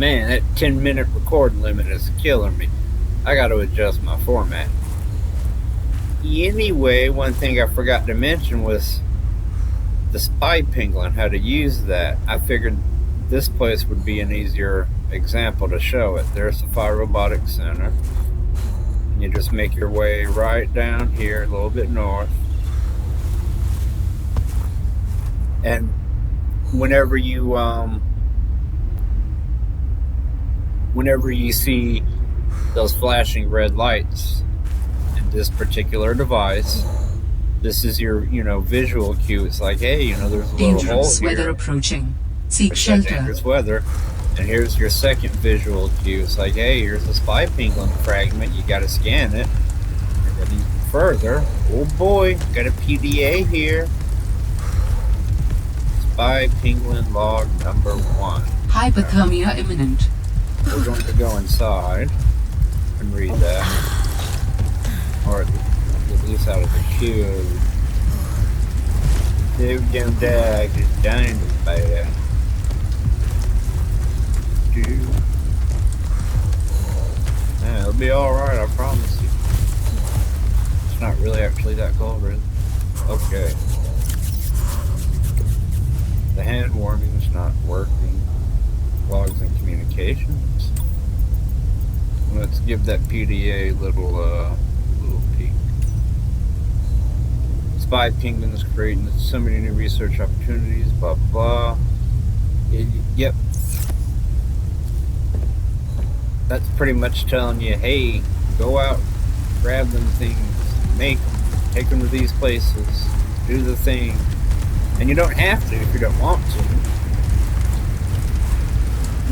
Man, that 10-minute record limit is killing me. I got to adjust my format. Anyway, one thing I forgot to mention was the spy penguin, how to use that. I figured this place would be an easier example to show it. There's the Fire Robotics Center. And you just make your way right down here, a little bit north. And whenever you see those flashing red lights in this particular device, this is your, visual cue. It's like, hey, there's a little hole here. Weather approaching. Seek shelter. Dangerous weather. And here's your second visual cue. It's like, hey, here's a spy penguin fragment. You got to scan it. And then even further, oh boy, got a PDA here. Spy penguin log number 1. Hypothermia imminent. We're going to go inside and read that. Or at least out of the queue. Dude, them dogs is dying bad. Yeah, it'll be alright, I promise you. It's not really actually that cold, really. Okay. The hand warming's not working. Logs and communications. Let's give that PDA a little peek. Spy penguins creating so many new research opportunities, blah blah. Yep. That's pretty much telling you, hey, go out, grab them things, make them, take them to these places, do the thing. And you don't have to if you don't want to.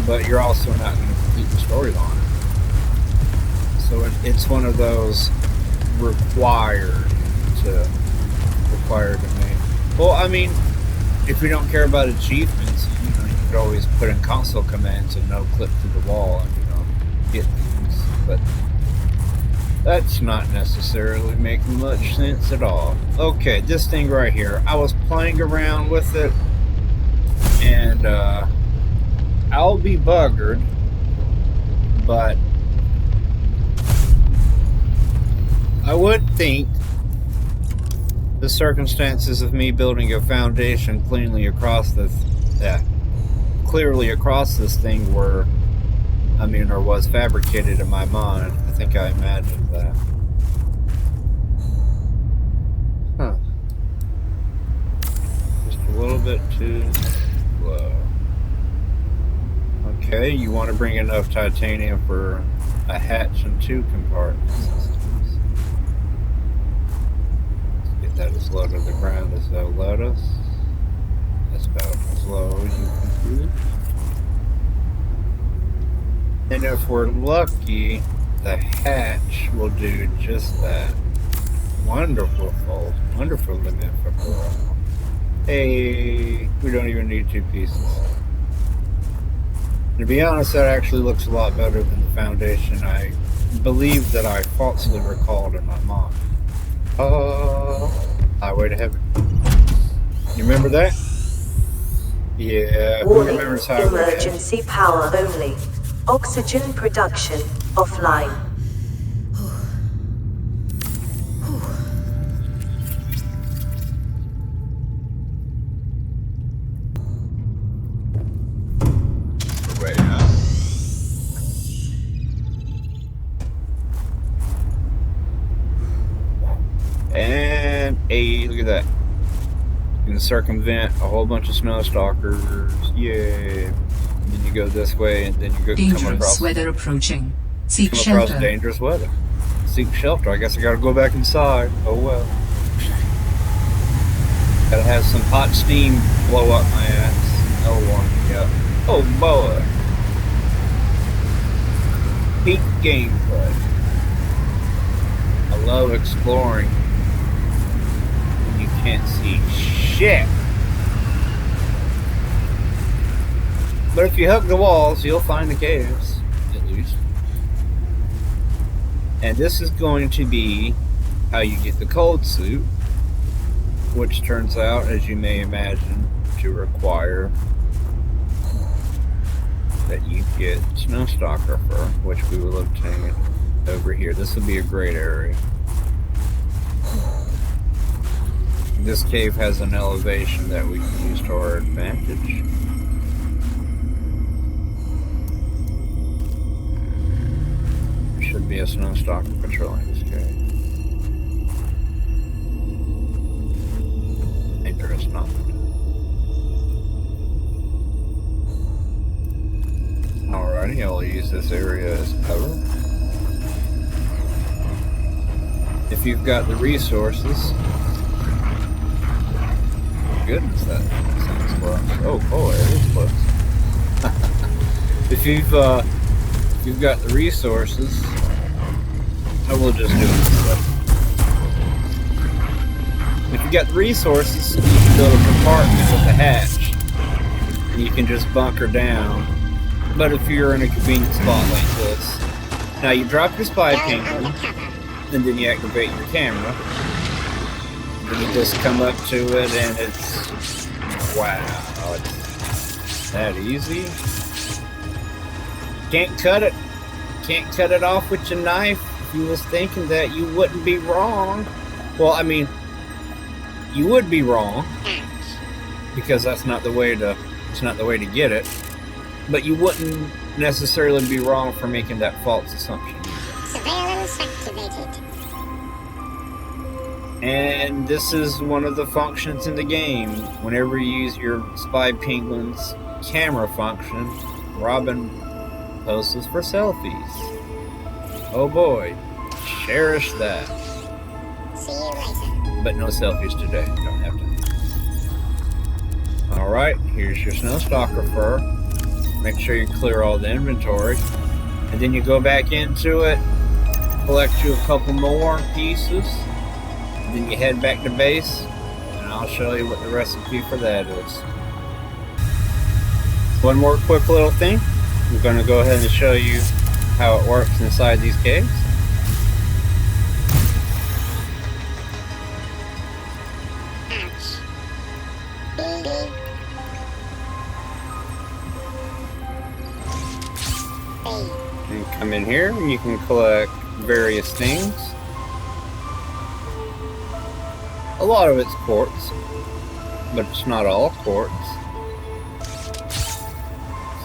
But you're also not going to complete the storyline. So it's one of those required to me. Well, I mean, if you don't care about achievements, you could always put in console commands and no clip through the wall and get things. But that's not necessarily making much sense at all. Okay, this thing right here, I was playing around with it, and I'll be buggered, but I would think the circumstances of me building a foundation clearly across this thing were, or was fabricated in my mind. I think I imagined that. Huh. Just a little bit too slow. Okay, you want to bring enough titanium for a hatch and 2 compartments. Let's get that as low to the ground as they'll let us. That's about as low as you can do. And if we're lucky, the hatch will do just that. Wonderful fold. Wonderful limit for coral. Hey, we don't even need 2 pieces. To be honest, that actually looks a lot better than the foundation I believe that I falsely recalled in my mind. Highway to Heaven. You remember that? Yeah, who remembers Highway to Heaven? Emergency power only. Oxygen production offline. Way out. And hey, look at that. You can circumvent a whole bunch of snow stalkers. Yay. And then you go this way, and then you come across weather approaching. Seek shelter. Dangerous weather. Seek shelter. I guess I gotta go back inside. Oh well. Gotta have some hot steam blow up my ass. L1, yeah. Oh boy. Peak gameplay. I love exploring when you can't see shit. But if you hug the walls, you'll find the caves, at least. And this is going to be how you get the cold suit, which turns out, as you may imagine, to require that you get Snowstalker fur, which we will obtain over here. This will be a great area. This cave has an elevation that we can use to our advantage. There should be a Snowstalker patrolling this cave. And there is not. Alrighty, I'll use this area as cover. If you've got the resources. Goodness, that sounds close. Oh boy, it is close. If you've got the resources, I will just do it this way. If you got the resources, you can build a compartment with a hatch, and you can just bunker down. But if you're in a convenient spot like this, now you drop your spy penguin, and then you activate your camera. And you just come up to it, and it's wow, it's that easy. Can't cut it. Can't cut it off with your knife. If you was thinking that, you wouldn't be wrong. Well, I mean, you would be wrong because that's not the way to. It's not the way to get it. But you wouldn't necessarily be wrong for making that false assumption. Surveillance activated. And this is one of the functions in the game. Whenever you use your Spy Penguin's camera function, Robin poses for selfies. Oh boy, cherish that. See you later. But no selfies today, don't have to. Alright, here's your Snowstalker fur. Make sure you clear all the inventory. And then you go back into it, collect you a couple more pieces. Then you head back to base, and I'll show you what the recipe for that is. One more quick little thing. I'm going to go ahead and show you how it works inside these caves. Ouch. You can come in here and you can collect various things. A lot of it's quartz, but it's not all quartz.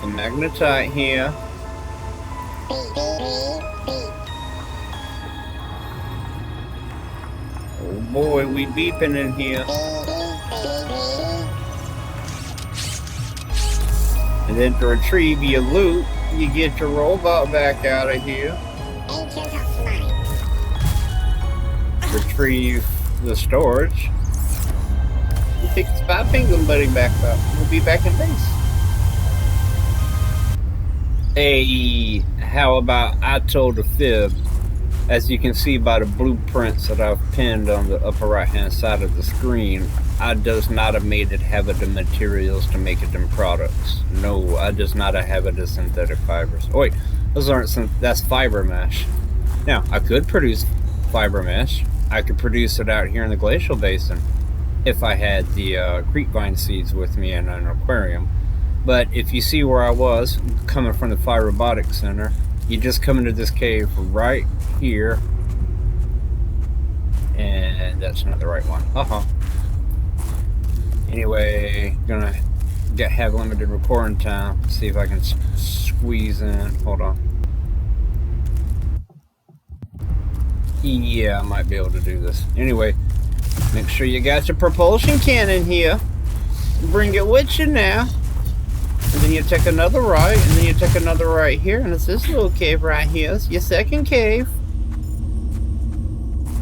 Some magnetite here. Oh boy, we beeping in here. And then to retrieve your loot, you get your robot back out of here. Retrieve the storage. You pick the Spy Penguin buddy back up. We'll be back in base. Hey, how about I told a fib? As you can see by the blueprints that I've pinned on the upper right hand side of the screen, I does not have made it have the materials to make it in products. No, I does not have it as synthetic fibers. Oh wait, those aren't some, that's fiber mesh. Now, I could produce fiber mesh. I could produce it out here in the Glacial Basin if I had the creepvine seeds with me in an aquarium. But if you see where I was coming from the Fire Robotics Center, you just come into this cave right here, and that's not the right one. Anyway, gonna have limited recording time. See if I can squeeze in. Hold on. Yeah, I might be able to do this. Anyway, make sure you got your propulsion cannon here. Bring it with you now. And then you take another right, and then you take another right here, and it's this little cave right here. It's your second cave.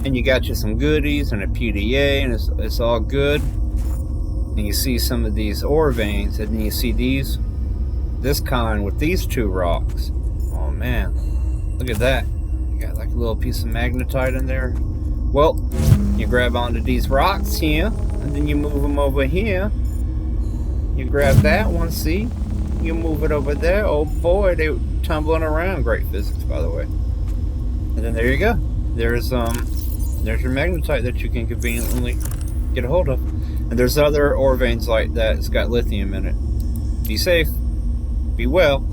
And you got you some goodies and a PDA, and it's all good. And you see some of these ore veins, and then you see this kind with these two rocks. Oh man, look at that. You got like a little piece of magnetite in there. Well, you grab onto these rocks here, and then you move them over here. You grab that one, see? You move it over there. Oh boy, they're tumbling around. Great physics, by the way. And then there you go. There's your magnetite that you can conveniently get a hold of. And there's other ore veins like that. It's got lithium in it. Be safe. Be well.